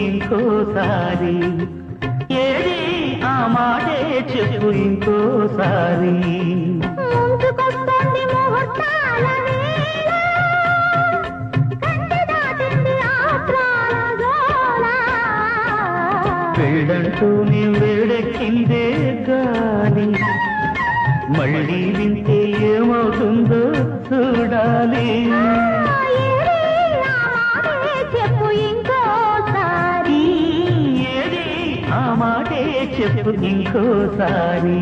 ఇంకోసారి ఏది ఆ మాటే చెప్పు ఇంకోసారి ముందుకొస్తుంది ముహూర్తాల వేళ, కంటి దాటింది ఆత్రాల గోల. వేడంటూ నీ వేడెక్కిందే గాలి మళ్ళీ వింటే ఏమవుతుందో చూడాలి చెప్పు ఇంకోసారి ఏది ఆ మాటే చెప్పు ఇంకోసారి